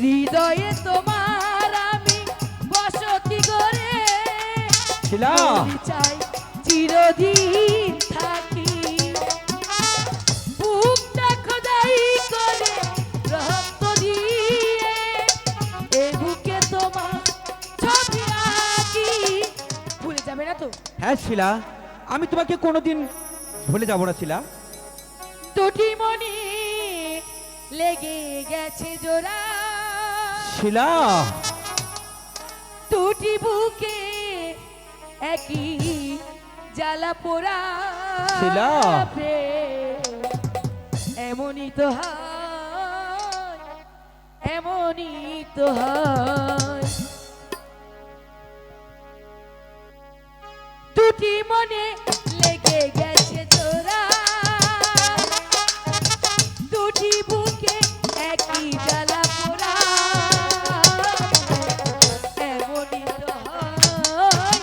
হৃদয়ে তোমার আমি বসতি করে শিলা চাই চিরদিন থাকি বুকটা খোদাই করে রক্ত দিয়ে এ বুকে তোমার ছবি আঁকি। ভুলে যাবে না তো? হ্যাঁ শিলা, আমি তোমাকে কোনোদিন ভুলে যাব না শিলা। দুটি মনি লেগে গেছে জোড়া শিলা দুটি বুকে একই জ্বালা পোড়া শিলা। এমনই তো হয়, এমনই তো হয়। দুটি মনে লেগে গেছে জোড়া দুটি বুকে একই জ্বালা পোড়া এমনই তো হয়,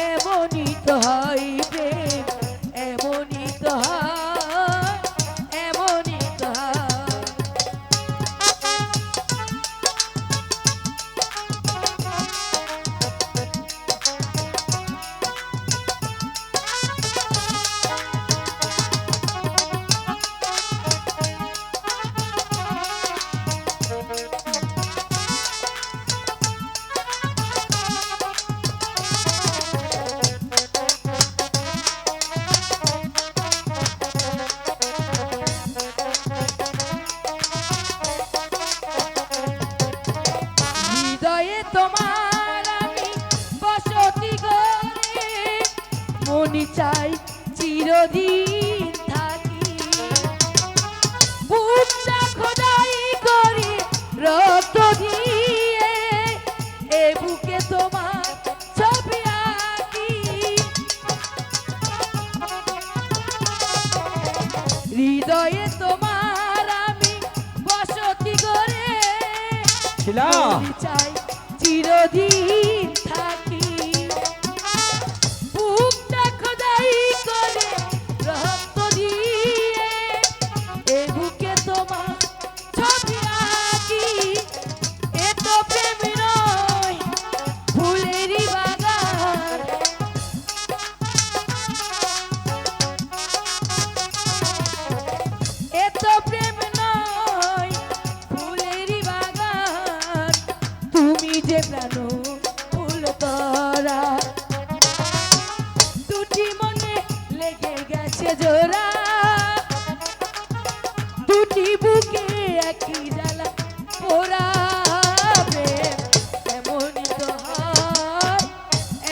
এমনই তো হয় প্রেম, এমনই তো হয়, এমনই তো হয়। হৃদয়ে তোমার আমি বসতি করে মনি চাই চিরদিন থাকি বুকটা খোদাই করে রক্ত দিয়ে এ বুকে তোমার ছবি আঁকি হৃদয়ে তোমার আমি বসতি করে শিলা চাই চিরদিন থাকি বুকটা খোদাই করে রক্ত দিয়ে এ বুকে তোমার ছবি আঁকি এ তো প্রেম নয় ফুলেরই বাগান এ তো প্রেম নয় ফুলেরই বাগান তুমি যে প্রাণ ফুল তরা দুটি মনে লেগে গেছে জোড়া দুটি বুকে একই জ্বালা পোড়া প্রেম এমনই তো হয়,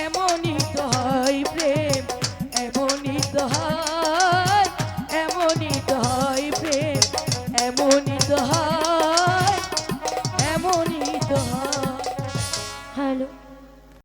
এমনই তো হয় প্রেম, এমনই তো হয়, এমনই তো হয় প্রেম, এমনই তো হয়।